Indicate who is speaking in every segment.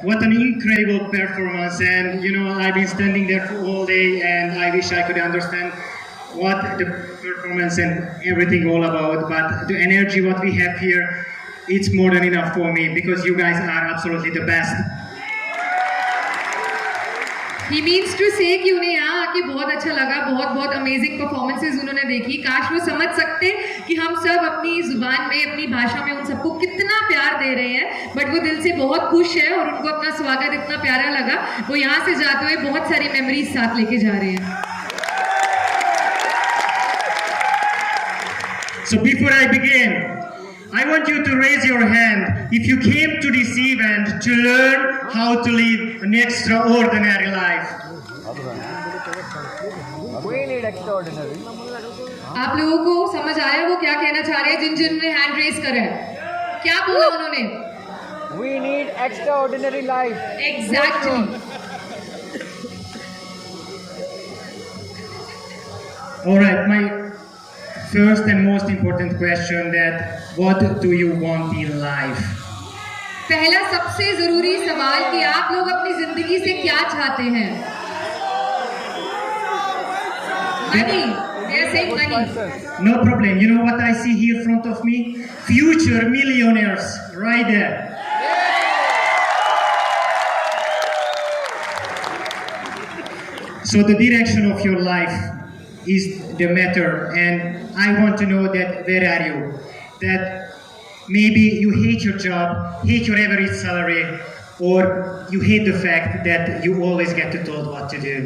Speaker 1: What an incredible performance, and I've been standing there for all day, and I wish I could understand what the performance and everything all about, but the energy what we have here, it's more than enough for me, because you guys are absolutely the best.
Speaker 2: He means to say कि उन्हें यहाँ आके बहुत अच्छा लगा, बहुत बहुत amazing performances उन्होंने देखी। काश वो समझ सकते कि हम सब अपनी जुबान में, अपनी भाषा में उन सबको कितना प्यार दे रहे हैं, बट वो दिल से बहुत खुश है और उनको अपना स्वागत इतना प्यारा लगा, वो यहाँ से जाते हुए बहुत सारी मेमोरीज साथ लेके जा रहे हैं।
Speaker 1: So before I begin, I want you to raise your hand if you came to this event to learn how to live an extraordinary life.
Speaker 3: We need extraordinary.
Speaker 2: आप लोगों को समझ आया वो क्या कहना चाह रहे हैं? जिन ने हैंड रेज करा है, क्या बोला उन्होंने?
Speaker 3: We need extraordinary life.
Speaker 2: Exactly.
Speaker 1: All right, my first and most important question, that what do you want in life?
Speaker 2: पहला सबसे जरूरी सवाल कि आप लोग अपनी जिंदगी से क्या चाहते हैं? Money. They are saying money.
Speaker 1: No problem. You know what I see here in front of me? Future millionaires, right there. So the direction of your life is the matter, and I want to know that where are you? That maybe you hate your job, hate your average salary, or you hate the fact that you always get to told what to do.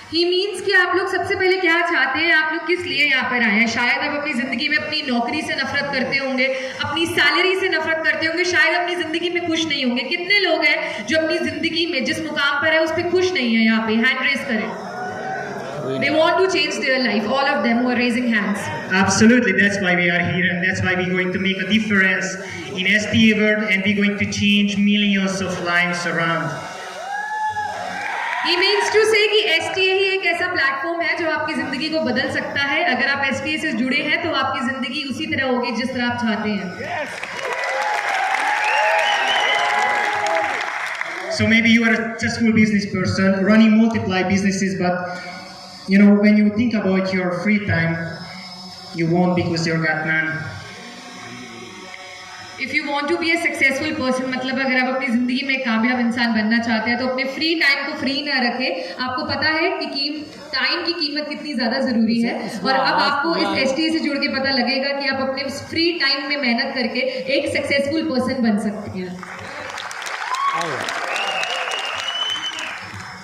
Speaker 2: He means कि आप लोग सबसे पहले क्या चाहते हैं, आप लोग किस लिए यहाँ पर आए हैं? शायद आप अपनी जिंदगी में अपनी नौकरी से नफरत करते होंगे, अपनी सैलरी से नफरत करते होंगे, शायद अपनी जिंदगी में खुश नहीं होंगे। कितने लोग हैं जो अपनी जिंदगी में जिस मुकाम पर है उस पर खुश नहीं है? यहाँ पे हैंड रेज करें। They want to change their life. All of them who are raising hands.
Speaker 1: Absolutely, that's why we are here, and that's why we're going to make a difference in STA world, and we're going to change millions of lives around.
Speaker 2: He means to say कि STA ही एक ऐसा platform है जो आपकी जिंदगी को बदल सकता है। अगर आप STA से जुड़े हैं तो आपकी जिंदगी उसी तरह होगी जिस तरह आप चाहते हैं।
Speaker 1: So maybe you are a successful business person running multiply businesses, but when you think about your free time, you won't, because you've got none.
Speaker 2: If you want to be a successful person, मतलब अगर आप अपनी जिंदगी में कामयाब इंसान बनना चाहते हैं तो अपने फ्री टाइम को फ्री ना रखें। आपको पता है कि टाइम की कीमत कितनी ज़्यादा ज़रूरी है, और अब आपको इस STA से जुड़ के पता लगेगा कि आप अपने उस फ्री टाइम में मेहनत करके एक सक्सेसफुल पर्सन बन सकते हैं।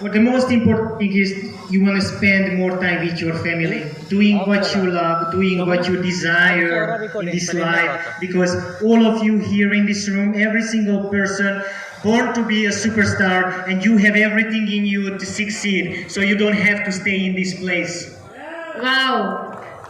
Speaker 1: But the most important thing is you want to spend more time with your family, doing what you love, doing what you desire in this life. Because all of you here in this room, every single person born to be a superstar, and you have everything in you to succeed. So you don't have to stay in this place.
Speaker 2: Wow!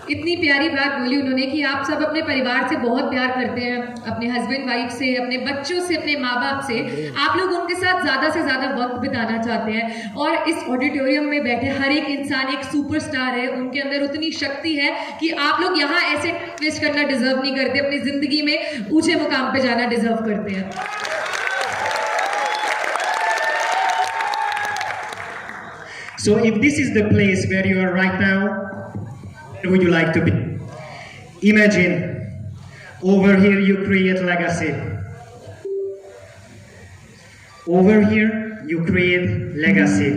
Speaker 2: इतनी प्यारी बात बोली उन्होंने कि आप सब अपने परिवार से बहुत प्यार करते हैं, अपने हस्बैंड वाइफ से, अपने बच्चों से, अपने माँ बाप से। आप लोग उनके साथ ज़्यादा से ज़्यादा वक्त बिताना चाहते हैं, और इस ऑडिटोरियम में बैठे हर एक इंसान एक सुपरस्टार है। उनके अंदर उतनी शक्ति है कि आप लोग यहाँ ऐसे ट्विस्ट करना डिजर्व नहीं करते, अपनी ज़िंदगी में ऊंचे मुकाम पे जाना डिजर्व करते हैं।
Speaker 1: So if this is the place where you are right now, where would you like to be? Imagine, over here you create legacy. Over here you create legacy.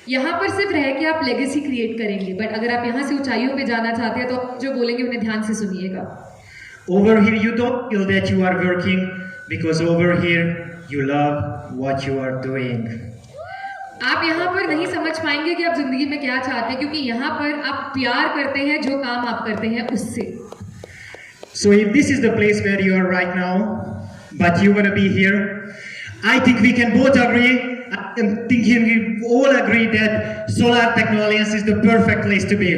Speaker 2: यहाँ पर सिर्फ रह के आप लेगेसी क्रिएट करेंगे, but अगर आप यहाँ से ऊंचाइयों पे जाना चाहते हैं तो जो बोलेंगे उन्हें ध्यान से सुनिएगा।
Speaker 1: Over here you don't feel that you are working, because over here you love what you are doing.
Speaker 2: आप यहाँ पर नहीं समझ पाएंगे कि आप जिंदगी में क्या चाहते हैं, क्योंकि यहाँ पर आप प्यार करते हैं जो काम आप करते हैं उससे।
Speaker 1: So if this is the place where you are right now, but you want to be here, I think we can both agree, I think we all agree that Solar Techno Alliance is the perfect place to be.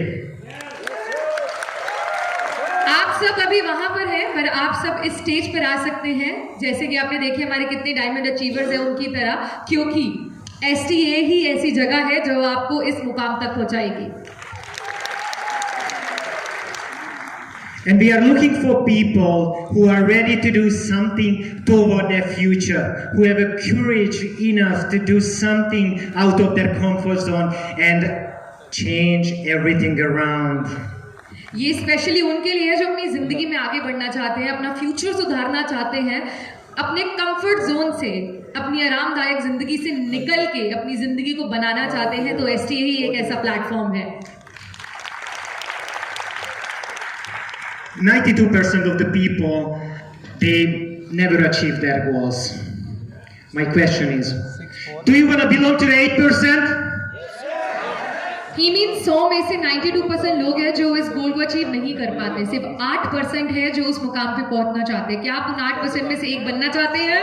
Speaker 2: आप सब अभी वहाँ पर हैं, पर आप सब इस स्टेज पर आ सकते हैं, जैसे कि आपने देखे हमारे कितने डायमंड अचीवर्स हैं उनकी तरह, क्योंकि STA ही ऐसी जगह है जो आपको इस मुकाम तक पहुंचाएगी।
Speaker 1: And we are looking for people who are ready to do something toward their future, who have a courage enough to do something out of their comfort zone and change everything around.
Speaker 2: ये specially उनके लिए है जो अपनी जिंदगी में आगे बढ़ना चाहते हैं, अपना फ्यूचर सुधारना चाहते हैं, अपने कंफर्ट जोन से, अपनी आरामदायक जिंदगी से निकल के अपनी जिंदगी को बनाना चाहते हैं। तो STA ही एक ऐसा प्लेटफॉर्म है।
Speaker 1: 92% of the people, they never achieve their goals. My question is, do you want to belong to the 8%?
Speaker 2: He means 100 में से 92% लोग हैं जो इस गोल को अचीव नहीं कर पाते, सिर्फ 8% है जो उस मुकाम पे पहुंचना चाहते हैं। क्या आप उन 8% में से एक बनना चाहते हैं?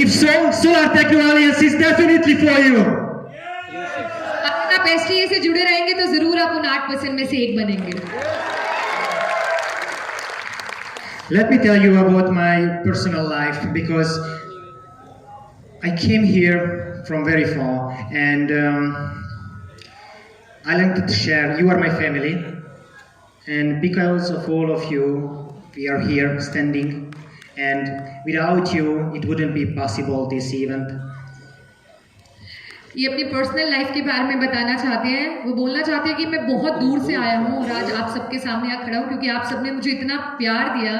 Speaker 1: If so, Solar Techno Alliance is definitely for you.
Speaker 2: अगर आप STA से जुड़े रहेंगे तो जरूर आप उन 8% में से एक बनेंगे।
Speaker 1: Let me tell you about my personal life, because I came here from very far, and I like to share. You are my family, and because of all of you, we are here standing, and without you, it wouldn't be possible this event.
Speaker 2: ये अपनी personal life के बारे में बताना चाहते हैं। वो बोलना चाहते हैं कि मैं बहुत दूर से आया हूँ और आज आप सबके सामने यहाँ खड़ा हूँ क्योंकि आप सबने मुझे इतना प्यार दिया।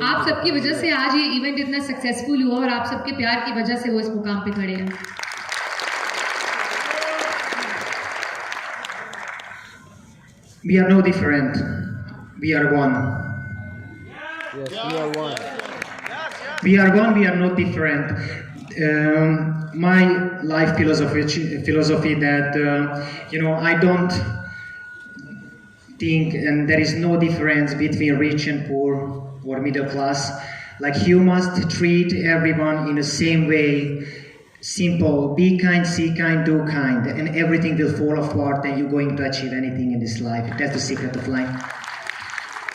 Speaker 2: आप सबकी वजह से आज ये इवेंट इतना सक्सेसफुल हुआ और आप सबके प्यार की वजह से वो इस मुकाम पे खड़े हैं।
Speaker 1: We are no different. We are one.
Speaker 3: Yes, we are one.
Speaker 1: We are one. We are not different. My life philosophy that I don't think, and there is no difference between rich and poor or middle class. Like, you must treat everyone in the same way. Simple, be kind, see kind, do kind, and everything will fall apart and you're going to achieve anything in this life. That's the secret of life.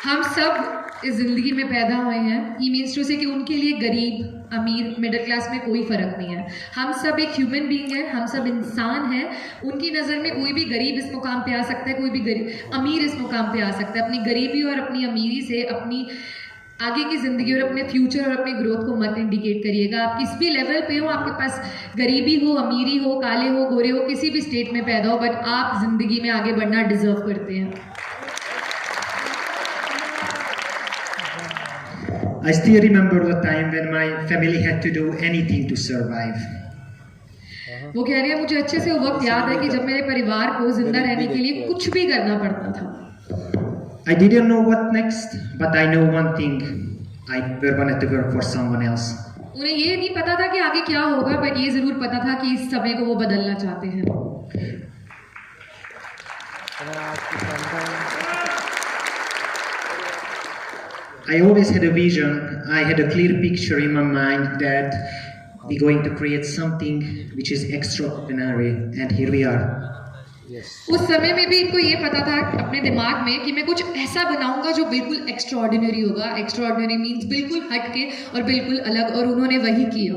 Speaker 2: हम सब इस जिंदगी में पैदा हुए हैं। ये means to से कि उनके लिए गरीब, अमीर, मिडिल क्लास में कोई फर्क नहीं है। हम सब एक ह्यूमन बीइंग है, हम सब इंसान हैं। उनकी नज़र में कोई भी गरीब इस मुकाम पे आ सकता है, कोई भी गरीब अमीर इस मुकाम पे आ सकता है। अपनी गरीबी और अपनी अमीरी से अपनी आगे की ज़िंदगी और अपने फ्यूचर और अपने ग्रोथ को मत इंडिकेट करिएगा। आप किस भी लेवल पे हो, आपके पास गरीबी हो, अमीरी हो, काले हो, गोरे हो, किसी भी स्टेट में पैदा हो, बट आप ज़िंदगी में आगे बढ़ना डिजर्व करते हैं।
Speaker 1: I still remember the time when my family had to do anything to survive.
Speaker 2: वो कह रहे हैं मुझे अच्छे से वो वक्त याद है कि जब मेरे परिवार को जिंदा रहने के लिए कुछ भी करना पड़ता था।
Speaker 1: I didn't know what next, but I know one thing. I wanted to work for someone else.
Speaker 2: उन्हें ये नहीं पता था कि आगे क्या होगा, बट ये जरूर पता था कि इस समय को वो बदलना चाहते हैं।
Speaker 1: I always had a vision. I had a clear picture in my mind that we're going to create something which is extraordinary, and here we are.
Speaker 2: उस समय में भी इनको ये पता था अपने दिमाग में कि मैं कुछ ऐसा बनाऊंगा जो बिल्कुल एक्स्ट्राऑर्डिनरी होगा। एक्स्ट्राऑर्डिनरी मीन्स बिल्कुल हटके और बिल्कुल अलग, और उन्होंने वही किया।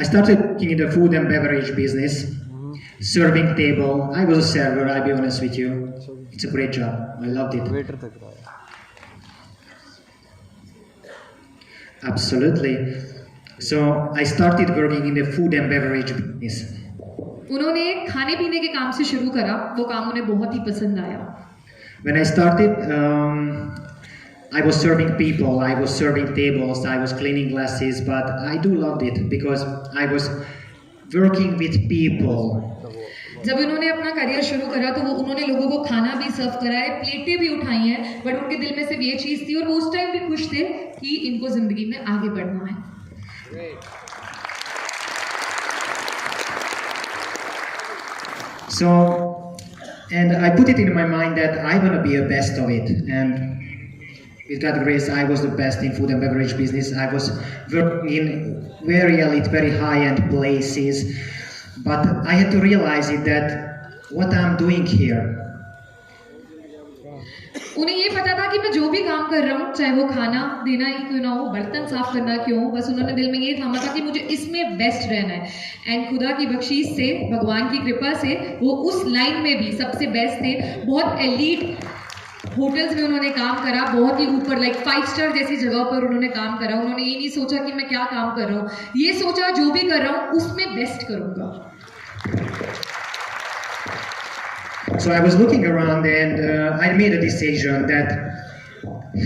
Speaker 1: I started working in the food and beverage business, serving table. I was a server, I'll be honest with you. It's a great job. I loved it.
Speaker 3: Waiter तक रहा है।
Speaker 1: Absolutely. So I started working in the food and beverage business.
Speaker 2: उन्होंने खाने पीने के काम से शुरू करा। वो काम उन्हें बहुत ही पसंद आया।
Speaker 1: When I started, I was serving people, I was serving tables, I was cleaning glasses, but I do loved it because I was working with people.
Speaker 2: जब उन्होंने अपना करियर शुरू करा तो वो उन्होंने लोगों को खाना भी सर्व करा है, प्लेटें भी उठाई हैं, बट उनके दिल में सिर्फ ये चीज़ थी और वो उस टाइम भी खुश थे कि इनको ज़िंदगी में आगे बढ़ना है।
Speaker 1: So, and I put it in my mind that I want to be a best of it, and with God's grace, I was the best in food and beverage business. I was working in very elite, very high-end places, but I had to realize it that what I'm doing here,
Speaker 2: उन्हें ये पता था कि मैं जो भी काम कर रहा हूँ, चाहे वो खाना देना ही क्यों ना हो, बर्तन साफ करना क्यों हो, बस उन्होंने दिल में ये थामा था कि मुझे इसमें बेस्ट रहना है। एंड खुदा की बख्शीश से, भगवान की कृपा से वो उस लाइन में भी सबसे बेस्ट थे। बहुत एलीट होटल्स में उन्होंने काम करा, बहुत ही ऊपर लाइक 5 स्टार जैसी जगह पर उन्होंने काम करा। उन्होंने ये नहीं सोचा कि मैं क्या काम कर रहा हूँ, ये सोचा जो भी कर रहा हूँ उसमें बेस्ट करूँगा।
Speaker 1: So I was looking around and I made a decision that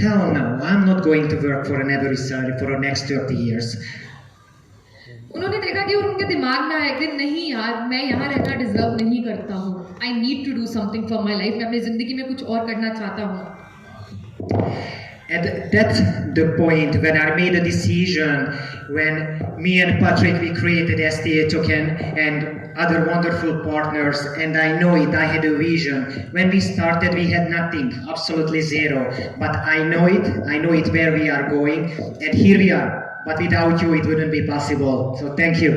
Speaker 1: hell no, I'm not going to work for an adversary for the next 30 years.
Speaker 2: उन्होंने देखा कि उनके दिमाग में आया एक दिन, नहीं यार, मैं यहाँ रहना डिजर्व नहीं करता हूँ। I need to do something for my life. मैं अपनी जिंदगी में कुछ और करना चाहता हूँ।
Speaker 1: And that's the point when I made a decision, when me and Patrick, we created STA Token and other wonderful partners, and I know it, I had a vision. When we started, we had nothing, absolutely zero. But I know it where we are going, and here we are. But without you, it wouldn't be possible. So thank you.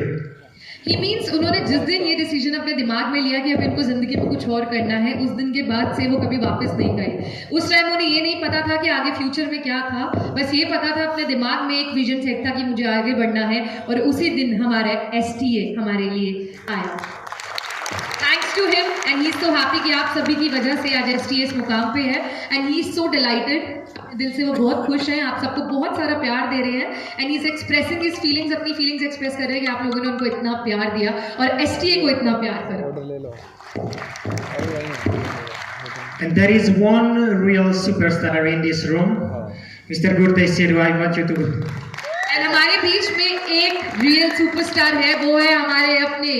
Speaker 2: He means उन्होंने जिस दिन ये decision अपने दिमाग में लिया कि अब इनको जिंदगी में कुछ और करना है, उस दिन के बाद से वो कभी वापस नहीं गए। उस टाइम उन्हें ये नहीं पता था कि आगे फ्यूचर में क्या था, बस ये पता था अपने दिमाग में एक विजन सेट था कि मुझे आगे बढ़ना है, और उसी दिन हमारा STA हमारे लिए आया। Thanks to him and he is so happy कि आप सभी की वजह से आज STA इस मुकाम पे है, and he is so dilated. दिल से वो बहुत खुश हैं, आप सबको बहुत सारा प्यार दे रहे हैं, and he is expressing his feelings, अपनी फीलिंग्स एक्सप्रेस कर रहे हैं कि आप लोगों ने उनको इतना प्यार दिया और STA को इतना प्यार करा।
Speaker 1: And there is one real superstar in this room, Mr. Gurteej Sidhu. I want you to.
Speaker 2: And हमारे बीच में एक रियल सुपरस्टार है, वो है हमारे अपने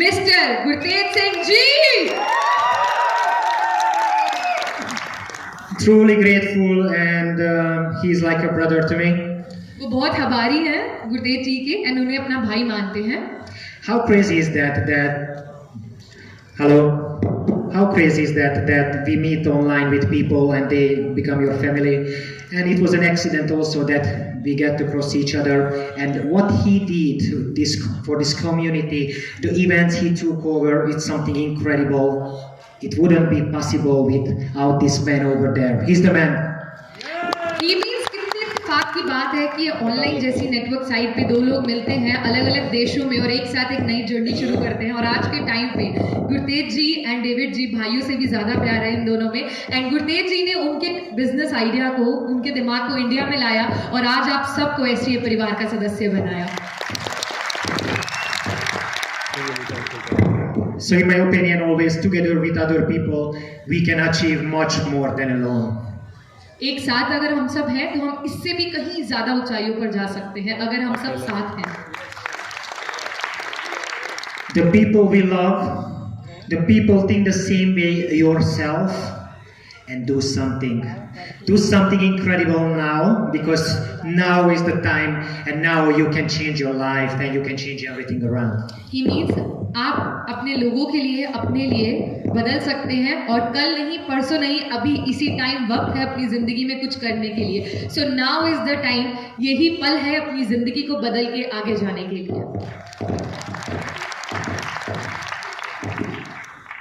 Speaker 2: mister Gurtej Singh ji.
Speaker 1: Truly grateful, and he's like a brother to me.
Speaker 2: वो बहुत आभारी हैं गुरतेज जी के, एंड उन्हें अपना भाई मानते हैं।
Speaker 1: How crazy is that? Hello? How crazy is that we meet online with people and they become your family? And it was an accident also that we get to cross each other. And what he did for this community, the events he took over, it's something incredible. It wouldn't be possible without this man over there. He's the man.
Speaker 2: He means कितने इत्तेफाक की बात है कि online जैसी network site पे दो लोग मिलते हैं अलग अलग देशों में और एक साथ एक नई जर्नी शुरू करते हैं। और आज के टाइम पे गुरतेज जी एंड डेविड जी भाइयों से भी ज़्यादा प्यार है इन दोनों में। एंड गुरतेज जी ने उनके बिजनेस आइडिया को, उनके दिमाग को इंडिया में लाया और आज आप सबको STA परिवार का सदस्य बनाया।
Speaker 1: So in my opinion, always together with other people, we can achieve much more than alone.
Speaker 2: एक साथ अगर हम सब हैं तो हम इससे भी कहीं ज़्यादा ऊंचाइयों पर जा सकते हैं अगर हम सब साथ हैं।
Speaker 1: The people we love, the people think the same way yourself, and do something. Do something incredible now, because now is the time, and now you can change your life and you can change everything around.
Speaker 2: He means आप अपने लोगों के लिए, अपने लिए बदल सकते हैं और कल नहीं, परसों नहीं, अभी इसी टाइम वक्त है अपनी ज़िंदगी में कुछ करने के लिए। So now is the time, यही पल है अपनी ज़िंदगी को बदल के आगे जाने के लिए।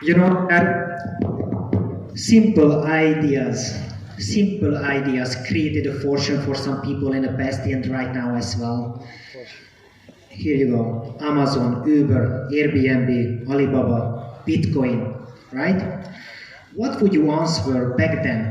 Speaker 1: You know, simple ideas created a fortune for some people in the past and right now as well. Here you go. Amazon, Uber, Airbnb, Alibaba, Bitcoin, right? What would you answer back then?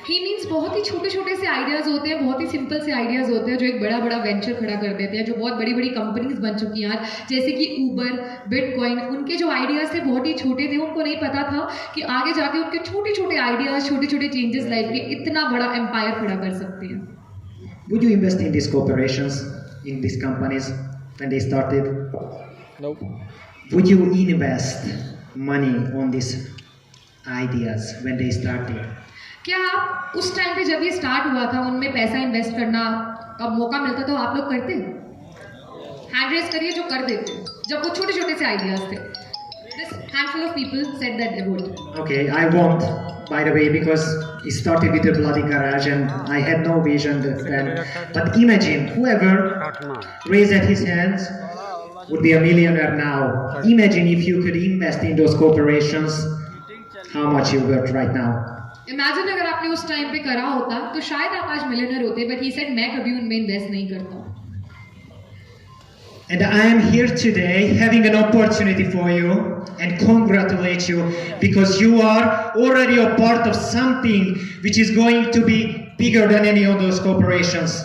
Speaker 2: He means बहुत ही छोटे छोटे से ideas होते हैं, बहुत ही simple से ideas होते हैं जो एक बड़ा बड़ा वेंचर खड़ा कर देते हैं, जो बहुत बड़ी बड़ी कंपनीज बन चुकी हैं आज, जैसे कि ऊबर, बिटकॉइन। उनके जो आइडियाज़ थे बहुत ही छोटे थे, उनको नहीं पता था कि आगे जाके उनके छोटे छोटे आइडियाज़, छोटे छोटे चेंजेस लाइफ के इतना बड़ा एम्पायर खड़ा कर सकते हैं।
Speaker 1: Would you invest in these corporations, in these companies when they started?
Speaker 3: Nope.
Speaker 1: Would you invest money on these ideas when they started?
Speaker 2: क्या आप उस टाइम पे जब ये स्टार्ट हुआ था उनमें पैसा इन्वेस्ट करना का मौका मिलता तो आप लोग करते? हैंड रेज करिए जो कर देते जब वो छोटे छोटे से आइडियाज थे। This handful of people said that they would.
Speaker 1: Okay, I won't, by the way, because it started with a bloody garage and I had no vision then. But imagine, whoever raised his hands would be a millionaire now. Imagine if you could invest in those corporations, how much you're worth right now.
Speaker 2: Imagine अगर आपने उस time पे करा होता तो शायद आप आज मिलियनर होते, बट ही सेड मैं कभी उनमें इन्वेस्ट नहीं करता.
Speaker 1: And I am here today having an opportunity for you and congratulate you because you are already a part of something which is going to be bigger than any of those corporations.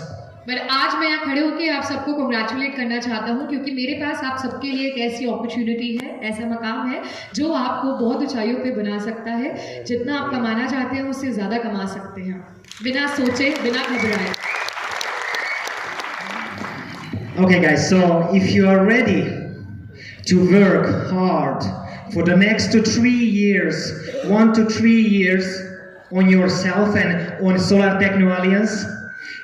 Speaker 2: But आज मैं यहाँ खड़े होकर आप सबको congratulate करना चाहता हूँ क्योंकि मेरे पास आप सबके लिए एक ऐसी अपॉर्चुनिटी है, ऐसा मकाम है जो आपको बहुत ऊंचाइयों पे बना सकता है. जितना आप कमाना चाहते हैं उससे ज़्यादा कमा सकते हैं, बिना सोचे, बिना घबराए.
Speaker 1: Okay guys, so if you are ready to work hard for the next 3 years, 1 to 3 years on yourself and on Solar Techno Alliance,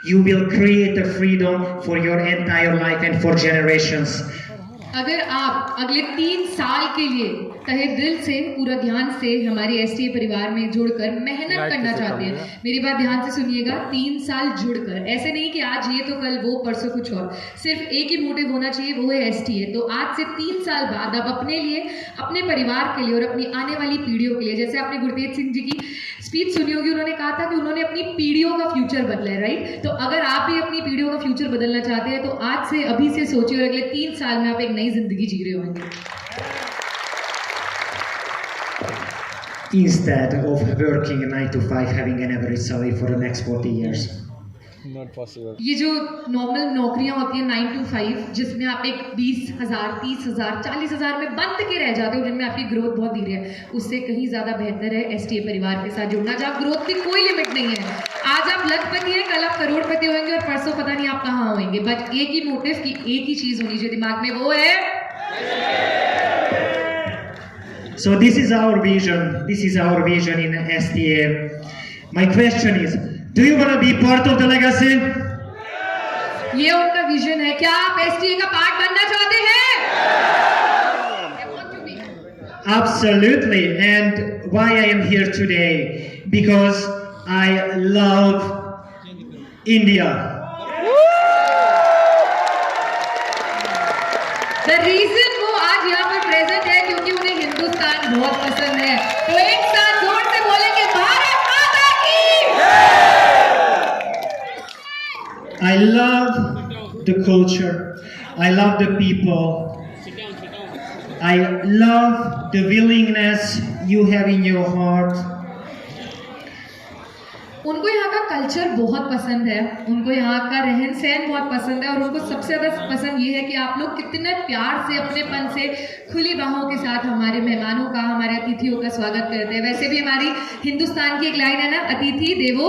Speaker 1: you will create a freedom for your entire life and for generations.
Speaker 2: अगर आप अगले 3 साल के लिए तहे दिल से, पूरा ध्यान से हमारे एसटीए परिवार में जुड़कर मेहनत करना चाहते हैं, मेरी बात ध्यान से सुनिएगा, 3 साल जुड़कर, ऐसे नहीं कि आज ये तो कल वो, परसों कुछ और, सिर्फ एक ही मोटिव होना चाहिए, वो है एसटीए. तो आज से 3 साल बाद आप अपने लिए, अपने परिवार के लिए और अपनी आने वाली पीढ़ियों के लिए, जैसे आपने गुरतेज सिंह जी की स्पीच सुनी होगी, उन्होंने कहा था कि उन्होंने अपनी पीढ़ियों का फ्यूचर बदला है, राइट. तो अगर आप भी अपनी पीढ़ियों का फ्यूचर बदलना चाहते हैं तो आज से, अभी से सोचिए और अगले 3 साल में आप एक नई जिंदगी जी रहे होंगे.
Speaker 1: Instead of working 9 to 5, having an average salary for the next 40 years.
Speaker 3: Not possible.
Speaker 2: ये जो नॉर्मल नौकरियां होती हैं 9 to 5, जिसमें आप एक 20,000, 30,000, 40,000 में बंद के रह जाते हो, जिनमें आपकी ग्रोथ बहुत धीरे है, उससे कहीं ज़्यादा बेहतर है एसटीए परिवार के साथ जुड़ना, जहाँ ग्रोथ की कोई लिमिट नहीं है. आज आप लखपति हैं, कल आप करोड़पति होंगे और परसों पता नहीं आप कहाँ होंगे, बट एक ही मोटिव की एक ही चीज़ होनी चाहिए दिमाग में, वो है.
Speaker 1: So this is our vision. This is our vision in STA. My question is, do you want to be part of the legacy?
Speaker 2: ये उनका विजन है. क्या आप एसटीए का पार्ट बनना चाहते हैं?
Speaker 1: Absolutely. And why I am here today? Because I love India.
Speaker 2: The reason वो आज यहाँ पर प्रेजेंट है क्योंकि उन्हें हिंदुस्तान बहुत पसंद है. तो एक साथ जोर से बोलेंगे भारत माता की.
Speaker 1: I love the culture. I love the people. I love the willingness you have in your heart.
Speaker 2: उनको यहाँ का कल्चर बहुत पसंद है, उनको यहाँ का रहन सहन बहुत पसंद है और उनको सबसे ज़्यादा पसंद ये है कि आप लोग कितने प्यार से, अपनेपन से, खुली बाहों के साथ हमारे मेहमानों का, हमारे अतिथियों का स्वागत करते हैं. वैसे भी हमारी हिंदुस्तान की एक लाइन है ना, अतिथि देवो.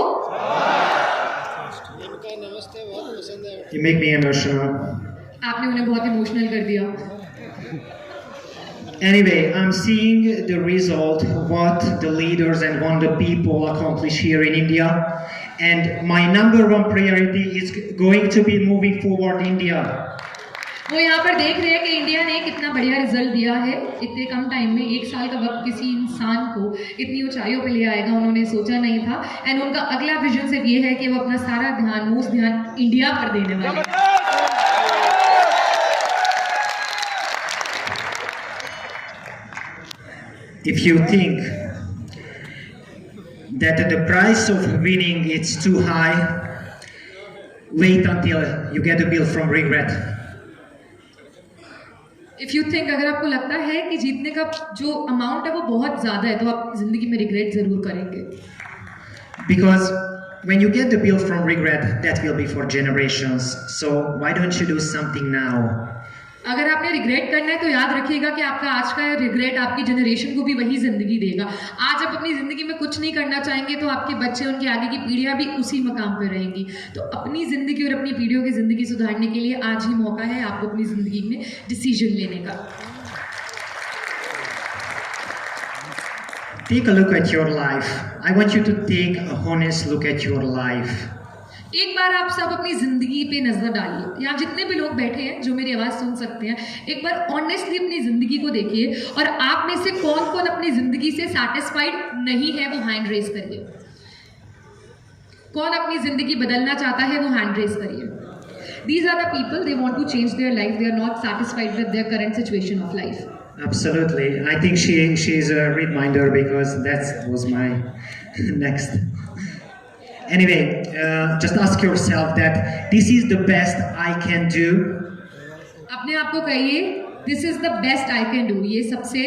Speaker 1: You make me emotional.
Speaker 2: आपने उन्हें बहुत इमोशनल कर दिया.
Speaker 1: Anyway, I'm seeing the result of what the leaders and what the people accomplish here in India, and my #1 priority is going to be moving forward India.
Speaker 2: वो यहाँ पर देख रहे हैं कि इंडिया ने कितना बढ़िया रिजल्ट दिया है इतने कम टाइम में. 1 साल का वक्त किसी इंसान को इतनी ऊंचाइयों पे ले आएगा, उन्होंने सोचा नहीं था. एंड उनका अगला विजन सिर्फ ये है कि वो अपना सारा ध्यान, मोस्ट ध्यान इंडिया पर देने वाले हैं.
Speaker 1: If you think that the price of winning is too high, wait until you get a bill from regret.
Speaker 2: If you think, अगर आपको लगता है कि जीतने का जो अमाउंट है वो बहुत ज़्यादा है, तो आप जिंदगी में रिग्रेट जरूर करेंगे.
Speaker 1: Because when you get the bill from regret, that will be for generations. So why don't you do something now?
Speaker 2: अगर आपने रिग्रेट करना है तो याद रखिएगा कि आपका आज का रिग्रेट आपकी जनरेशन को भी वही जिंदगी देगा. आज आप अपनी जिंदगी में कुछ नहीं करना चाहेंगे तो आपके बच्चे, उनके आगे की पीढ़ियां भी उसी मकाम पर रहेंगी. तो अपनी जिंदगी और अपनी पीढ़ियों की जिंदगी सुधारने के लिए आज ही मौका है आपको अपनी जिंदगी में डिसीजन लेने का.
Speaker 1: Take a look at your life. I want you to take a honest look at your life.
Speaker 2: एक बार आप सब अपनी जिंदगी पे नजर डालिए. यहाँ जितने भी लोग बैठे हैं जो मेरी आवाज़ सुन सकते हैं, एक बार ऑनेस्टली अपनी ज़िंदगी को देखिए और आप में से कौन कौन अपनी ज़िंदगी से सैटिस्फाइड नहीं है वो हैंड रेज करिए. कौन अपनी ज़िंदगी बदलना चाहता है वो हैंड रेज करिए. These are the people, they want to change their life, they are not satisfied with their current situation of life.
Speaker 1: Absolutely. I think she's a reminder because that was my next. Anyway, just ask yourself that this is the best I can do.
Speaker 2: अपने आप को कहिए this is the best I can do, ये सबसे,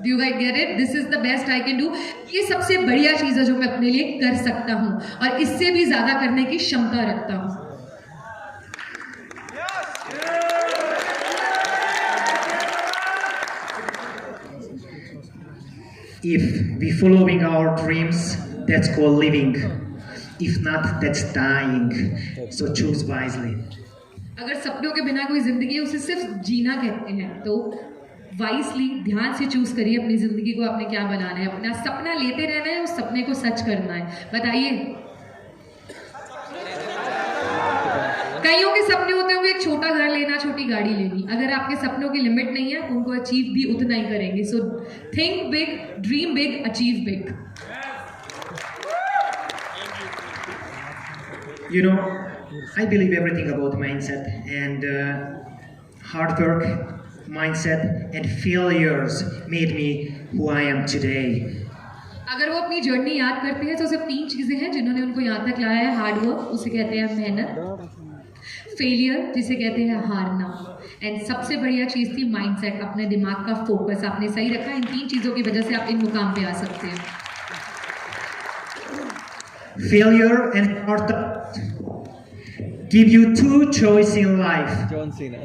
Speaker 2: do you guys get it, this is the best I can do, ये सबसे बढ़िया चीज़ है जो मैं अपने लिए कर सकता हूँ और इससे भी ज़्यादा करने की क्षमता रखता हूँ.
Speaker 1: If we following our dreams, that's called living. If not, that's dying. So choose wisely.
Speaker 2: अगर सपनों के बिना कोई जिंदगी है उसे सिर्फ जीना कहते हैं, तो वाइसली ध्यान से चूज करिए अपनी जिंदगी को, आपने क्या बनाना है, अपना सपना लेते रहना है, उस सपने को सच करना है. बताइए, कईयों के सपने होते होंगे एक छोटा घर लेना, छोटी गाड़ी लेनी. अगर आपके सपनों की लिमिट नहीं है तो उनको अचीव भी उतना ही करेंगे. So think big, dream big, achieve big.
Speaker 1: You know, I believe everything about mindset and hard work, mindset and failures made me who I am today.
Speaker 2: अगर वो अपनी जर्नी याद करते हैं तो सिर्फ 3 चीज़ें हैं जिन्होंने उनको यहाँ तक लाया है. हार्ड वर्क, उसे कहते हैं मेहनत, फेलियर जिसे कहते हैं हारना, एंड सबसे बढ़िया चीज़ थी माइंडसेट, अपने दिमाग का फोकस आपने सही रखा. इन 3 चीज़ों की वजह से आप इन मुकाम पे आ सकते हैं.
Speaker 1: Failure and hard work give you 2 choices in life.
Speaker 3: John Cena.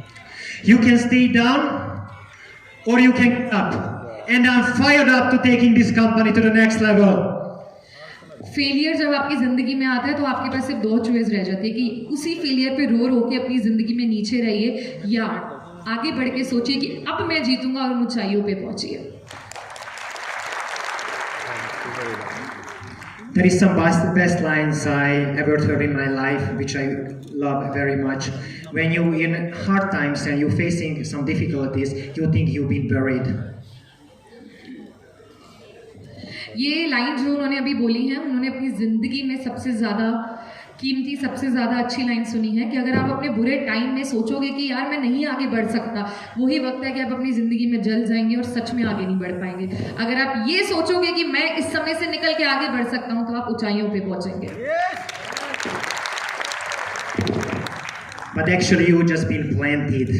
Speaker 1: You can stay down or you can get up. And I'm fired up to taking this company to the next level.
Speaker 2: Failure जब आपकी ज़िंदगी में आता है तो आपके पास सिर्फ 2 choice रह जाती है कि उसी फेलियर पे रो रो के अपनी ज़िंदगी में नीचे रहिए या आगे बढ़ के सोचिए कि अब मैं जीतूंगा और ऊंचाइयों पे पहुंचिए.
Speaker 1: There is some best lines I ever heard in my life, which I love very much. When you in hard times and you're facing some difficulties, you think you've been buried.
Speaker 2: ये line जो उन्होंने अभी बोली है, उन्होंने अपनी ज़िंदगी में सबसे ज़्यादा कीमती, सबसे ज़्यादा अच्छी लाइन सुनी है कि अगर आप अपने बुरे टाइम में सोचोगे कि यार मैं नहीं आगे बढ़ सकता, वही वक्त है कि आप अपनी ज़िंदगी में जल जाएंगे और सच में आगे नहीं बढ़ पाएंगे. अगर आप ये सोचोगे कि मैं इस समय से निकल के आगे बढ़ सकता हूँ तो आप ऊंचाइयों पे पहुँचेंगे.
Speaker 1: But actually you've just been planted.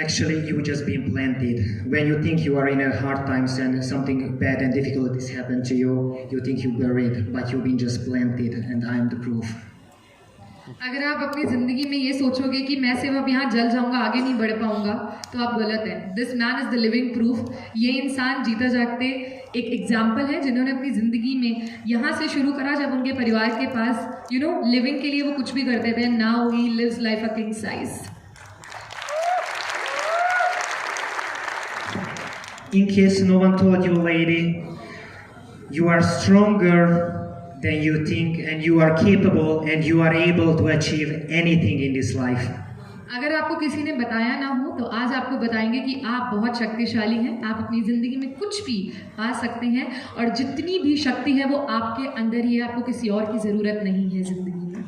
Speaker 1: Actually, you've just been planted. When you think you are in a hard times and something bad and difficulties happen to you, you think you're buried, but you've been just planted, and I am the proof.
Speaker 2: अगर आप अपनी ज़िंदगी में ये सोचोगे कि मैं सिर्फ अब यहाँ जल जाऊँगा, आगे नहीं बढ़ पाऊँगा, तो आप गलत हैं. This man is the living proof. ये इंसान जीता जागते एक एग्जाम्पल है जिन्होंने अपनी ज़िंदगी में यहाँ से शुरू करा जब उनके परिवार के पास लिविंग के लिए वो कुछ भी करते थे. Now he lives life a king size.
Speaker 1: In case no one told you, lady, you are stronger than you think, and you are capable, and you are able to achieve anything in this life.
Speaker 2: अगर आपको किसी ने बताया ना हो तो आज आपको बताएंगे कि आप बहुत शक्तिशाली हैं. आप अपनी ज़िंदगी में कुछ भी पा सकते हैं और जितनी भी शक्ति है वो आपके अंदर ही है. आपको किसी और की ज़रूरत नहीं है ज़िंदगी में.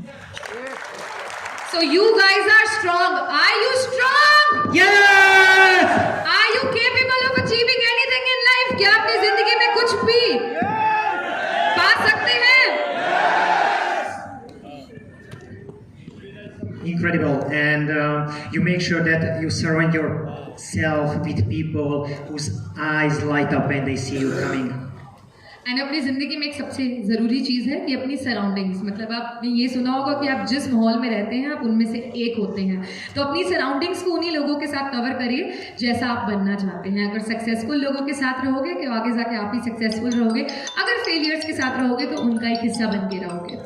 Speaker 2: So you guys are strong. Are you strong?
Speaker 1: Yes!
Speaker 2: Are you capable of achieving anything in life? क्या अपनी जिंदगी में कुछ भी पा सकते हैं?
Speaker 1: Incredible. And you make sure that you surround yourself with people whose eyes light up when they see you coming.
Speaker 2: And अपनी ज़िंदगी में एक सबसे ज़रूरी चीज़ है कि अपनी सराउंडिंग्स, मतलब आपने ये सुना होगा कि आप जिस माहौल में रहते हैं आप उनमें से एक होते हैं. तो अपनी सराउंडिंग्स को उन्हीं लोगों के साथ कवर करिए जैसा आप बनना चाहते हैं. अगर सक्सेसफुल लोगों के साथ रहोगे तो आगे जाके आप ही सक्सेसफुल रहोगे. अगर फेलियर्स के साथ रहोगे तो उनका एक हिस्सा बन के रहोगे.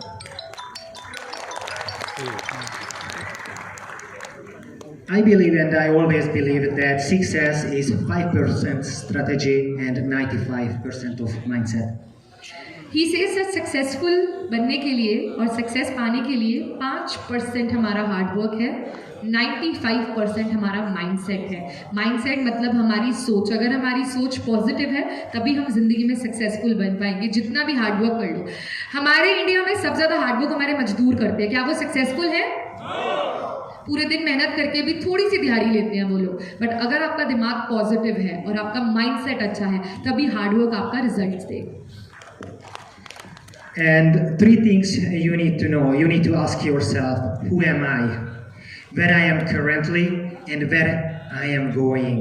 Speaker 1: I believe, and I always believe, that success is 5% strategy and 95% of mindset.
Speaker 2: He says that successful बनने के लिए और सक्सेस पाने के लिए 5% हमारा हार्डवर्क है, 95% हमारा माइंडसेट है। माइंडसेट मतलब हमारी सोच। अगर हमारी सोच पॉजिटिव है तभी हम जिंदगी में सक्सेसफुल बन पाएंगे, जितना भी हार्डवर्क कर लो। हमारे इंडिया में सबसे ज़्यादा हार्डवर्क हमारे मजदूर करते हैं। क्या वो सक्सेसफुल है? पूरे दिन मेहनत करके भी थोड़ी सी दिहाड़ी लेते हैं वो लोग। बट अगर आपका दिमाग पॉजिटिव है और आपका माइंडसेट अच्छा है तभी हार्डवर्क आपका रिजल्ट देगा।
Speaker 1: And 3 things you need to know. You need to ask yourself, who am I? Where I am currently and where I am going.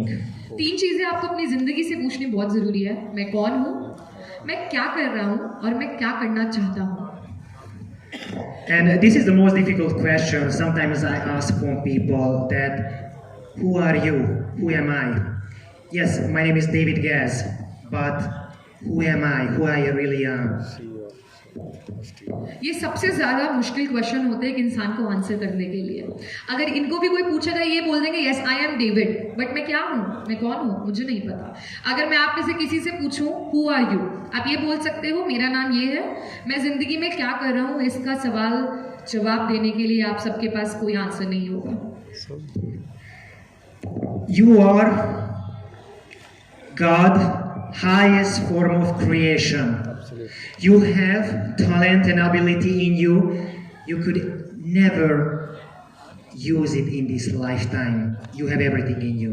Speaker 2: 3 चीज़ें आपको अपनी ज़िंदगी से पूछनी बहुत ज़रूरी है। मैं कौन हूँ, मैं क्या कर रहा हूँ और मैं क्या करना चाहता हूँ।
Speaker 1: And this is the most difficult question. Sometimes I ask from people that, who are you? Who am I? Yes, my name is David Gaz, but who am I? Who I really am?
Speaker 2: ये सबसे ज़्यादा मुश्किल question होते हैं एक इंसान को answer करने के लिए। अगर इनको भी कोई पूछेगा ये बोल देंगे yes I am David, but मैं क्या हूँ, मैं कौन हूँ, मुझे नहीं पता। अगर मैं आप में से किसी से पूछूं हु आर यू, आप ये बोल सकते हो मेरा नाम ये है, मैं ज़िंदगी में क्या कर रहा हूँ, इसका सवाल जवाब देने के लिए आप सबके पास कोई आंसर नहीं होगा।
Speaker 1: You are God, highest form of creation. You have talent and ability in you. You could never use it in this lifetime. You have everything in you.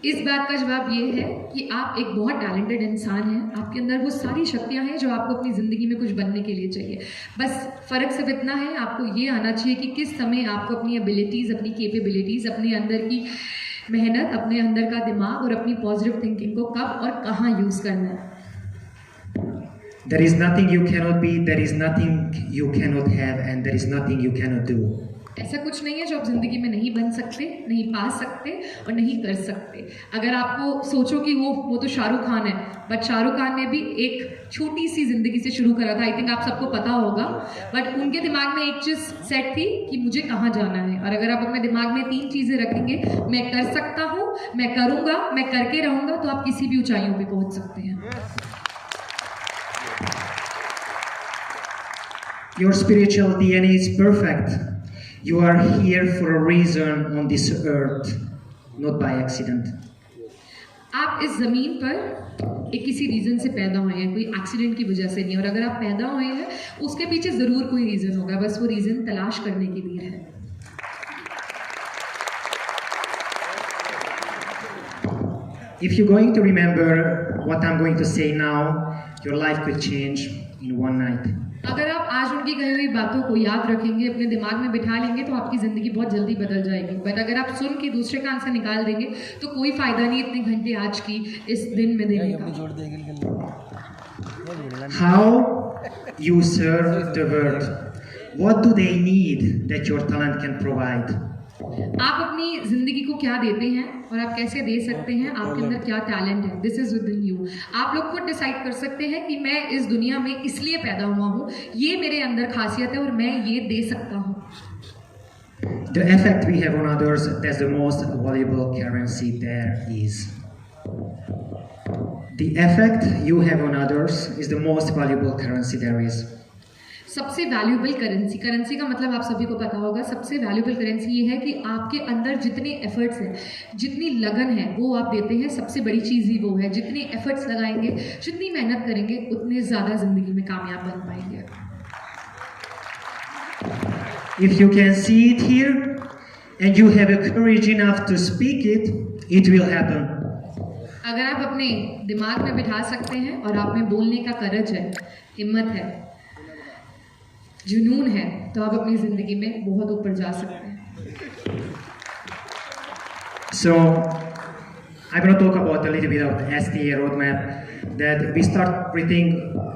Speaker 2: इस बात का जवाब ये है कि आप एक बहुत टैलेंटेड इंसान हैं। आपके अंदर वो सारी शक्तियाँ हैं जो आपको अपनी ज़िंदगी में कुछ बनने के लिए चाहिए। बस फ़र्क सिर्फ इतना है, आपको ये आना चाहिए कि किस समय आपको अपनी एबिलिटीज़, अपनी कैपेबिलिटीज़, अपने अंदर की मेहनत, अपने अंदर का दिमाग और अपनी पॉजिटिव थिंकिंग को कब और कहाँ यूज़ करना है।
Speaker 1: There is nothing you cannot be, there is nothing you cannot have, and there is nothing you cannot do.
Speaker 2: ऐसा कुछ नहीं है जो आप ज़िंदगी में नहीं बन सकते, नहीं पा सकते और नहीं कर सकते। अगर आपको सोचो कि वो तो शाहरुख खान है, बट शाहरुख खान ने भी एक छोटी सी ज़िंदगी से शुरू करा था। आई थिंक आप सबको पता होगा। बट उनके दिमाग में एक चीज़ सेट थी कि मुझे कहाँ जाना है। और अगर आप अपने दिमाग में 3 चीज़ें रखेंगे, मैं कर सकता हूँ, मैं करूँगा, मैं करके रहूँगा, तो आप किसी भी ऊंचाइयों पर पहुँच सकते हैं।
Speaker 1: Your spiritual DNA is perfect. You are here for a reason on this earth, not by accident.
Speaker 2: आप इस ज़मीन पर एक किसी रीज़न से पैदा हुए हैं, कोई एक्सीडेंट की वजह से नहीं। और अगर आप पैदा हुए हैं उसके पीछे ज़रूर कोई रीज़न होगा, बस वो रीज़न तलाश करने की देर है।
Speaker 1: If you're going to remember what I'm going to say now, your life could change in one night.
Speaker 2: अगर आप आज उनकी कही हुई बातों को याद रखेंगे, अपने दिमाग में बिठा लेंगे, तो आपकी ज़िंदगी बहुत जल्दी बदल जाएगी। बट अगर आप सुन के दूसरे कान से निकाल देंगे तो कोई फ़ायदा नहीं इतने घंटे आज की इस दिन में देने का।
Speaker 1: How you serve the world. What do they need that your talent can provide?
Speaker 2: आप अपनी ज़िंदगी को क्या देते हैं और आप कैसे दे सकते हैं, आपके अंदर क्या टैलेंट है, this is with in you. आप लोग खुद डिसाइड कर सकते हैं कि मैं इस दुनिया में इसलिए पैदा हुआ हूँ, ये मेरे अंदर खासियत है और मैं ये दे सकता हूँ।
Speaker 1: The effect we have on others, that's the most valuable currency there is. The effect you have on others is the most valuable currency there is.
Speaker 2: सबसे वैल्यूएबल करेंसी, करेंसी का मतलब आप सभी को पता होगा। सबसे वैल्यूएबल करेंसी ये है कि आपके अंदर जितने एफर्ट्स हैं, जितनी लगन है वो आप देते हैं। सबसे बड़ी चीज़ ही वो है। जितने एफर्ट्स लगाएंगे, जितनी मेहनत करेंगे, उतने ज़्यादा ज़िंदगी में कामयाब बन पाएंगे।
Speaker 1: If you can see it here and you have a courage enough to speak it, it will happen.
Speaker 2: अगर आप अपने दिमाग में बिठा सकते हैं और आप में बोलने का करज है, हिम्मत है, जुनून है, तो आप अपनी ज़िंदगी में बहुत ऊपर जा सकते हैं।
Speaker 1: So, I'm going to talk about a little bit of the STA roadmap that we start everything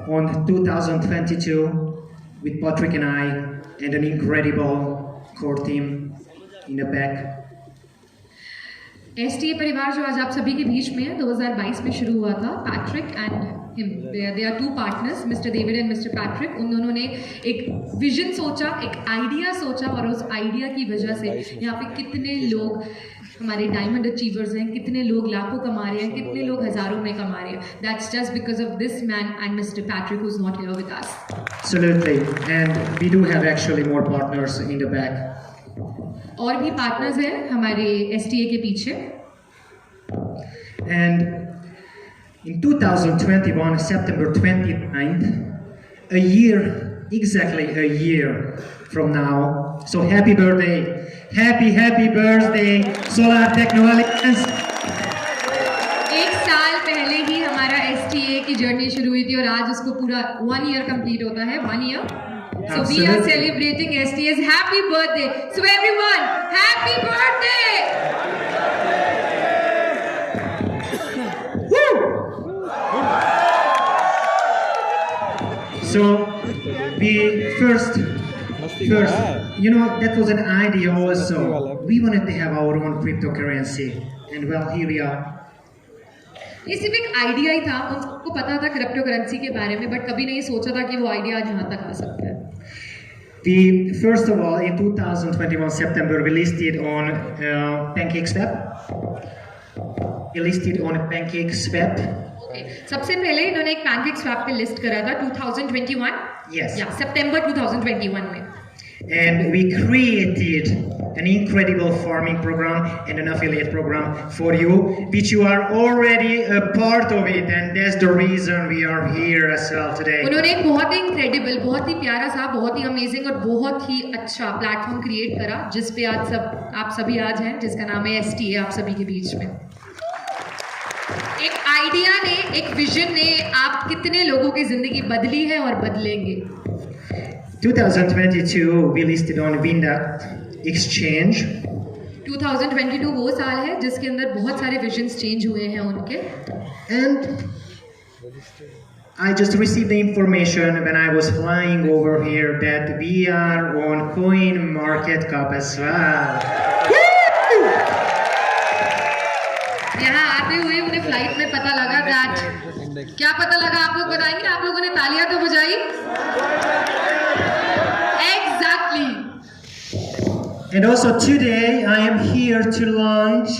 Speaker 1: on 2022 with Patrick and I and an incredible core team in the back.
Speaker 2: STA परिवार जो आज आप सभी के बीच में है, 2022 में शुरू हुआ था। Patrick and him. They are two partners, Mr. David and Mr. Patrick. उन दोनों ने एक विजन सोचा, एक आइडिया सोचा और उस आइडिया की वजह से यहाँ पे कितने लोग हमारे डायमंड अचीवर्स हैं, कितने लोग लाखों कमा रहे हैं, कितने लोग हजारों में कमा रहे हैं. That's just because of this man and Mr. Patrick who's not here with us.
Speaker 1: Absolutely. And we do have actually more partners in the back.
Speaker 2: और भी पार्टनर्स हैं हमारे STA के पीछे.
Speaker 1: And in 2021, September 29th, exactly a year from now. So happy birthday, happy birthday, Solar Techno Alliance.
Speaker 2: एक साल पहले ही हमारा STA की जर्नी शुरू हुई थी और आज उसको पूरा 1 year कंप्लीट होता है. 1 year. So we are
Speaker 1: Absolutely.
Speaker 2: celebrating STA's happy birthday. So everyone, happy birthday!
Speaker 1: So we first, you know, that was an idea also. We wanted to have our own cryptocurrency, and well, here we are.
Speaker 2: ये सिर्फ एक idea ही था. उनको पता था crypto currency के बारे में, बट कभी नहीं सोचा था कि वो आइडिया आज यहाँ तक आ सकता है.
Speaker 1: We first of all in 2021 September we listed on PancakeSwap. We listed on PancakeSwap.
Speaker 2: सबसे पहले इन्होंने एक पैनकेक स्वैप पे लिस्ट करा था 2021.
Speaker 1: Yes.
Speaker 2: या सितंबर 2021 में.
Speaker 1: And we created an incredible farming program and an affiliate program for you, which you are already a part of it, and that's the reason we are here as well today.
Speaker 2: उन्होंने एक बहुत ही incredible, बहुत ही प्यारा सा, बहुत ही amazing और बहुत ही अच्छा प्लेटफॉर्म क्रिएट करा जिस पे आज आप सभी आज हैं, जिसका नाम है STA आप सभी के बीच में. एक आइडिया ने, एक विजन ने आप कितने लोगों की जिंदगी बदली है और बदलेंगे.
Speaker 1: 2022 we listed on Windat Exchange.
Speaker 2: 2022 वो साल है जिसके अंदर बहुत सारे विजन्स चेंज हुए हैं उनके.
Speaker 1: And I just received the information when I was flying over here that we are on CoinMarketCap as well.
Speaker 2: यहाँ आते हुए मुझे फ्लाइट में पता लगा दैट, क्या पता लगा आप लोग बताएंगे. आप लोगों ने तालियां तो बजाई. Exactly.
Speaker 1: And also today I am here to launch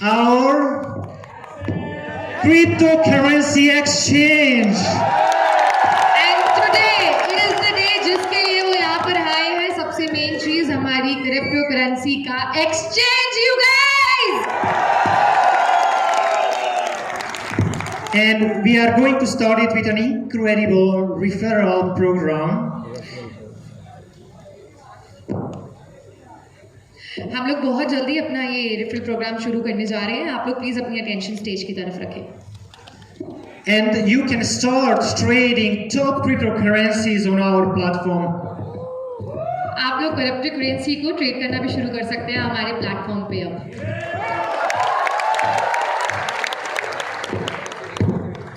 Speaker 1: our cryptocurrency exchange.
Speaker 2: And today it is the day जिसके लिए वो यहाँ पर आए हैं. सबसे मेन चीज हमारी क्रिप्टो करेंसी का exchange, you guys.
Speaker 1: And we are going to start it with an incredible referral program.
Speaker 2: हम लोग बहुत जल्दी अपना ये रेफरल प्रोग्राम शुरू करने जा रहे हैं. आप लोग प्लीज अपनी अटेंशन स्टेज की तरफ रखें.
Speaker 1: And you can start trading top cryptocurrencies on our platform.
Speaker 2: आप लोग क्रिप्टो करेंसी को ट्रेड करना भी शुरू कर सकते हैं हमारे प्लेटफॉर्म पे. अब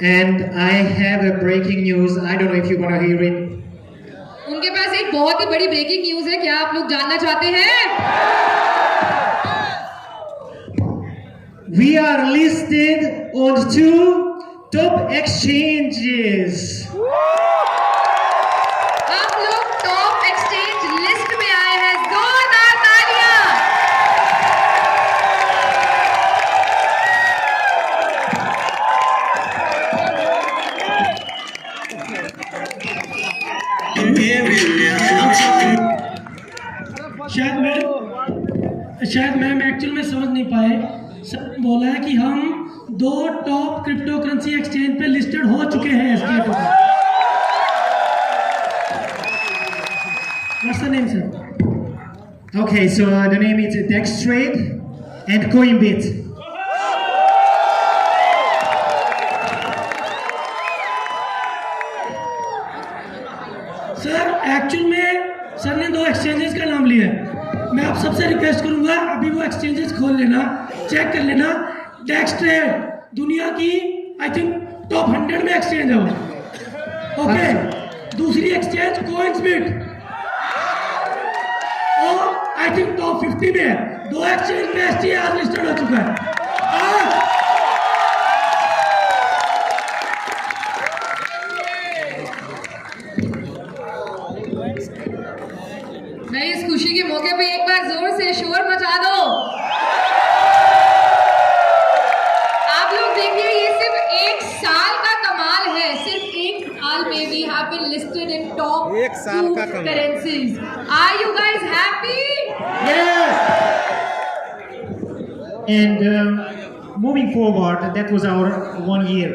Speaker 1: And I have a breaking news. I don't know if you want to hear it.
Speaker 2: उनके पास एक बहुत ही बड़ी ब्रेकिंग न्यूज है. क्या आप लोग जानना चाहते हैं?
Speaker 1: We are listed on 2 top exchanges.
Speaker 2: आप लोग टॉप एक्सचेंज लिस्ट में आए हैं. जोरदार तालियां.
Speaker 4: शायद मैम एक्चुअल में समझ नहीं पाए. सर बोला है कि हम 2 टॉप क्रिप्टो करेंसी एक्सचेंज पे लिस्टेड हो चुके हैं STA पे. What's the name, sir?
Speaker 1: Okay, so the name is Dextrade and Coinbit.
Speaker 4: Sir actual में सर ने 2 एक्सचेंजेस का नाम लिया है. मैं आप सबसे रिक्वेस्ट करूंगा अभी वो एक्सचेंजेस खोल लेना, चेक कर लेना. डेक्सट्रेड दुनिया की आई थिंक टॉप 100 में एक्सचेंज है वो. ओके. दूसरी एक्सचेंज कोइंसबिट और आई थिंक टॉप 50 में है. 2 एक्सचेंज में STA आज लिस्टेड हो चुका है.
Speaker 2: से शोर मचा दो। आप लोग देखिए, ये सिर्फ 1 साल का कमाल है। सिर्फ 1 साल में we have been listed in top
Speaker 3: 1 साल
Speaker 2: 2
Speaker 3: का कमाल।
Speaker 2: currencies. Are you guys happy?
Speaker 1: Yes! And moving forward, that was our 1 year.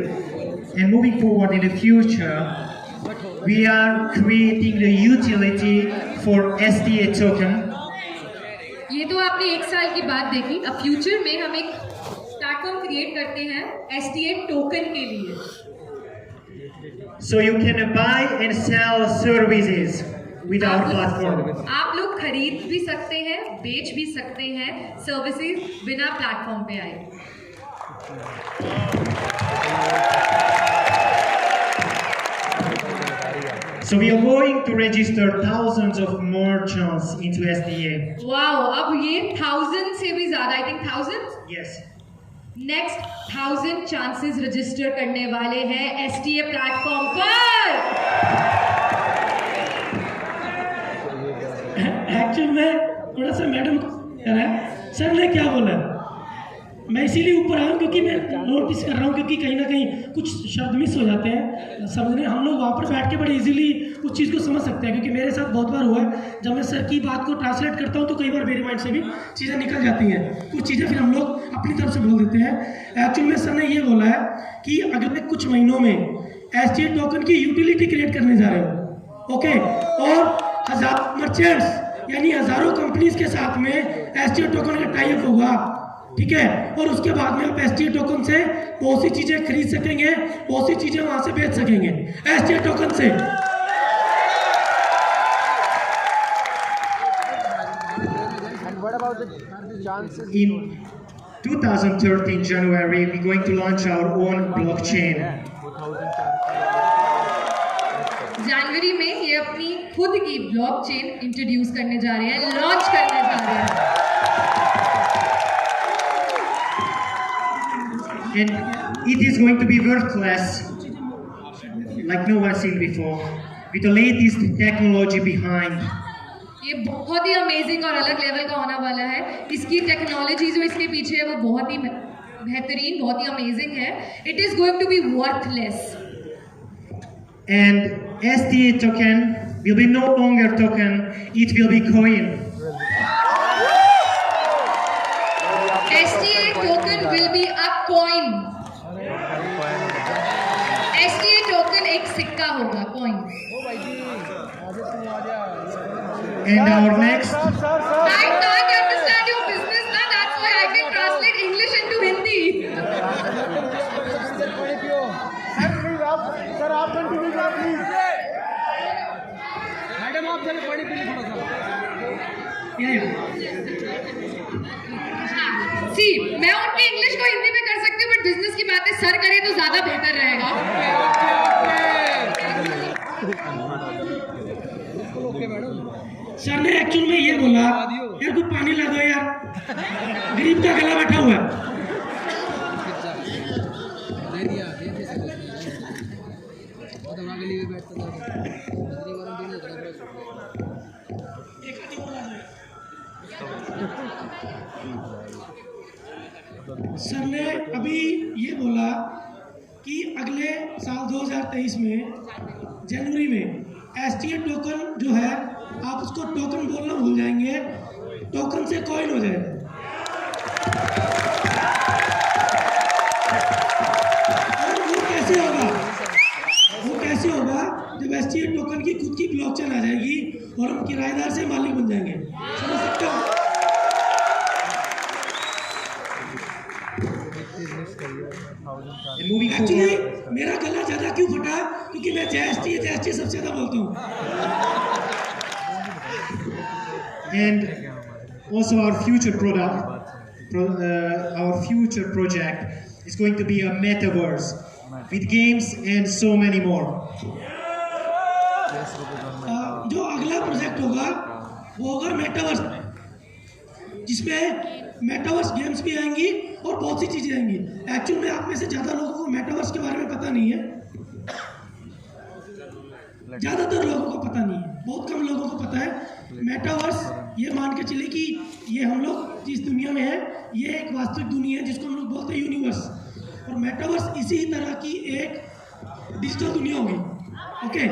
Speaker 1: And moving forward in the future, we are creating the utility for STA token.
Speaker 2: ये तो आपने 1 साल की बात देखी। अब फ्यूचर में हम एक प्लेटफॉर्म क्रिएट करते हैं STA टोकन के लिए।
Speaker 1: So you can buy and sell services with our platform.
Speaker 2: आप लोग खरीद भी सकते हैं, बेच भी सकते हैं सर्विसेज बिना प्लेटफॉर्म पे आए।
Speaker 1: So we are going to register thousands of merchants into SDA.
Speaker 2: Wow, अब ये 1000 से भी ज्यादा, I think 1000
Speaker 1: Yes.
Speaker 2: Next 1000 chances register करने वाले हैं STA प्लेटफॉर्म पर।
Speaker 4: एक्चुअल में थोड़ा सा मैडम कह रहा है, सर ने क्या बोला, मैं इसीलिए ऊपर आया हूँ क्योंकि मैं नोटिस कर रहा हूँ, क्योंकि कहीं ना कहीं कुछ शब्द मिस हो जाते हैं समझने। हम लोग वहाँ पर बैठ के बड़े इजीली उस चीज़ को समझ सकते हैं, क्योंकि मेरे साथ बहुत बार हुआ है, जब मैं सर की बात को ट्रांसलेट करता हूँ तो कई बार मेरे माइंड से भी चीज़ें निकल जाती हैं, कुछ चीज़ें फिर हम लोग अपनी तरफ से बोल देते हैं। एक्चुअल में सर ने ये बोला है कि अगले कुछ महीनों में STA टोकन की यूटिलिटी क्रिएट करने जा रहे हो, ओके, और 1000 मर्चेंट्स यानी हज़ारों कंपनीज के साथ में STA टोकन का टाई अप होगा, ठीक है, और उसके बाद में आप STA टोकन से बहुत सी चीजें खरीद सकेंगे, बहुत सी चीजें वहां से बेच सकेंगे STA टोकन से।
Speaker 3: And what about the chances?
Speaker 1: In 2013 January, we're going to launch our own blockchain.
Speaker 2: जनवरी में ये अपनी खुद की ब्लॉकचेन इंट्रोड्यूस करने जा रहे हैं, लॉन्च करने जा रहे हैं।
Speaker 1: And it is going to be world class, like no one seen before, with the latest technology behind.
Speaker 2: ये बहुत ही अमेजिंग और अलग लेवल का होने वाला है। इसकी टेक्नोलॉजी जो इसके पीछे है वो बहुत ही बेहतरीन, बहुत ही अमेजिंग है। It is going to be worthless.
Speaker 1: And STA token will be no longer token, it will be coin.
Speaker 2: STA token will be a coin. STA token एक सिक्का होगा, coin.
Speaker 1: And our next,
Speaker 2: I can't understand your business ना, that's why I can translate English into Hindi.
Speaker 3: Sir आप continue please. Madam आप चले पानी पीने थोड़ा सा।
Speaker 2: सी, मैं उनके इंग्लिश को हिंदी में कर सकती हूँ, बट बिजनेस की बातें सर करे तो ज्यादा बेहतर रहेगा।
Speaker 3: Okay madam.
Speaker 4: सर ने एक्चुअल में ये बोला, यार कोई पानी ला दो यार, गरीब का गला बैठा हुआ है। सर ने अभी ये बोला कि अगले साल 2023 में जनवरी में STA टोकन जो है, आप उसको टोकन बोलना भूल जाएंगे, टोकन से कॉइन हो जाएगा। और वो कैसे होगा? वो कैसे होगा जब STA टोकन की खुद की ब्लॉकचेन आ जाएगी और हम किराएदार से मालिक बन जाएंगे। समझ सकते हो?
Speaker 1: and moving
Speaker 4: एक्चुअली
Speaker 1: forward,
Speaker 4: मेरा गला ज्यादा क्यों फटा? क्योंकि मैं JST सबसे ज्यादा बोलता हूँ।
Speaker 1: and also our future product, our future project is going to be a metaverse with games and so many more.
Speaker 4: जो अगला प्रोजेक्ट होगा वो होगा मेटावर्स, जिसमें मेटावर्स गेम्स भी आएंगी और बहुत सी चीजें आएंगी। एक्चुअल में आप में से ज्यादा लोगों को मेटावर्स के बारे में पता नहीं है, ज्यादातर लोगों को पता नहीं है, बहुत कम लोगों को पता है मेटावर्स, ये मान के चले कि ये हम लोग जिस दुनिया में है ये एक वास्तविक दुनिया है जिसको हम लोग बोलते हैं यूनिवर्स, और मेटावर्स इसी तरह की एक डिजिटल दुनिया होगी। ओके,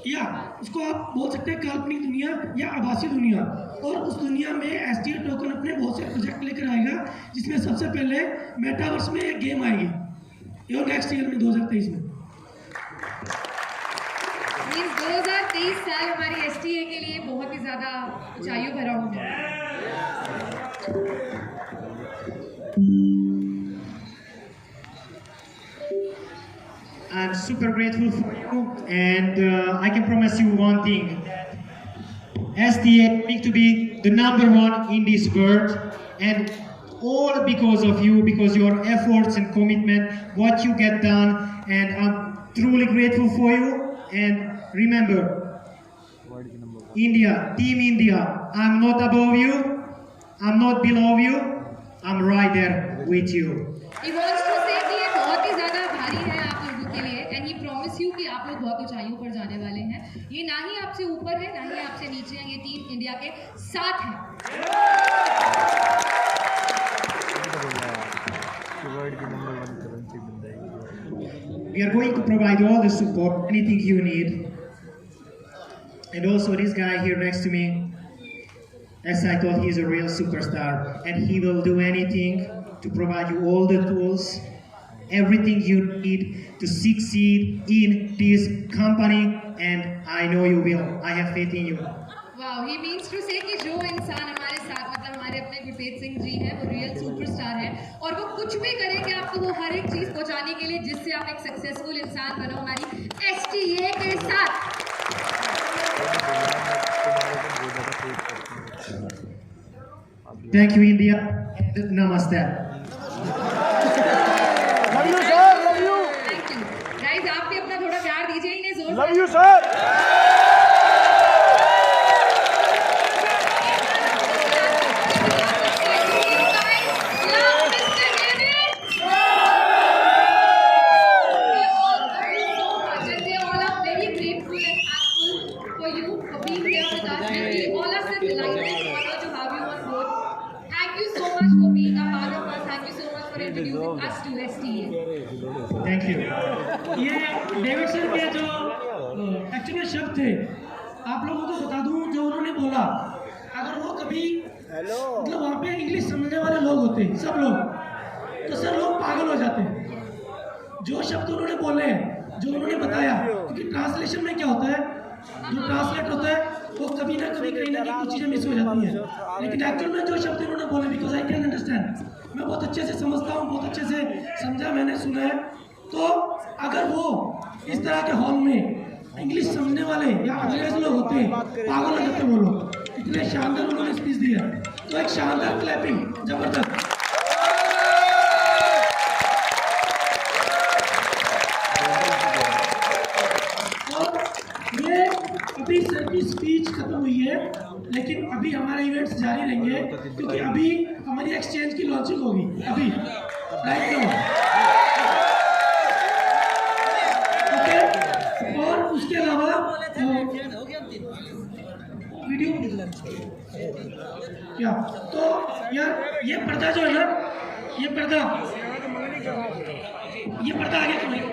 Speaker 4: या उसको आप बोल सकते हैं काल्पनिक दुनिया या आभासी दुनिया। और उस दुनिया में SDA टोकन अपने बहुत से प्रोजेक्ट लेकर आएगा, जिसमें सबसे पहले मेटावर्स में एक गेम आएगी, ये नेक्स्ट ईयर में 2023 में।
Speaker 2: 2023 साल हमारी STA के लिए बहुत ही ज़्यादा ऊंचाइयों भरा हुआ है।
Speaker 1: I'm super grateful for you, and I can promise you one thing: SDA need to be the #1 in this world, and all because of you, because your efforts and commitment, what you get done, and I'm truly grateful for you. And remember, India, Team India, I'm not above you, I'm not below you, I'm right there with you.
Speaker 2: He wants to say कि ये बहुत ही ज़्यादा भारी है आप लोगों के लिए, and he promise you कि आप लोग बहुत ऊंचाइयों पर जाने वाले हैं। ये ना ही आपसे ऊपर है ना ही आपसे नीचे है, ये टीम इंडिया के साथ है।
Speaker 1: We are going to provide all the support, anything you need. And also this guy here next to me, as I thought, he's a real superstar, and he will do anything to provide you all the tools, everything you need to succeed in this company, and I know you will. I have faith in you.
Speaker 2: Wow, he means to say कि जो इंसान हमारे साथ, मतलब हमारे अपने गुरप्रीत सिंह जी हैं, वो रियल सुपरस्टार है, और वो कुछ भी करेंगे आपको वो हर एक चीज़ पहुंचाने के लिए, जिससे आप एक सक्सेसफुल इंसान बनो हमारी STA के साथ।
Speaker 1: Thank you, India, and namaste.
Speaker 3: Love you, sir. Love you.
Speaker 2: Thank you. Guys, आप भी अपना थोड़ा प्यार दीजिए इन्हें जोर से।
Speaker 3: Love you, sir.
Speaker 1: Thank you.
Speaker 4: ये डेविडसन के जो एक्चुअली शब्द थे, आप लोगों को बता दूं जो उन्होंने बोला, अगर वो कभी मतलब वहाँ पे इंग्लिश समझने वाले लोग होते सब लोग, तो सर लोग पागल हो जाते हैं। जो शब्द उन्होंने बोले, जो उन्होंने बताया, क्योंकि ट्रांसलेशन में क्या होता है, जो ट्रांसलेट होता है वो कभी ना कभी कहीं ना कहीं कुछ चीज़ें मिस हो जाती हैं, लेकिन एक्चुअल में जो शब्द उन्होंने बोले, बिकॉज आई कैन अंडरस्टैंड, मैं बहुत अच्छे से समझता हूँ, बहुत अच्छे से समझा, मैंने सुना है। तो अगर वो इस तरह के हॉल में इंग्लिश समझने वाले या अंग्रेज लोग होते, पागल हो जाते वो लोग, इतने शानदार उन्होंने स्पीच दिया। तो एक शानदार क्लैपिंग, जबरदस्त। ये अभी सर की स्पीच खत्म हुई है, लेकिन अभी हमारे इवेंट्स जारी रहेंगे, क्योंकि अभी हमारी एक्सचेंज की लॉन्चिंग होगी अभी राइट नाउ। ओके, और उसके अलावा वीडियो क्या, तो यार ये पर्दा जो है ना, ये पर्दा आगे क्यों नहीं?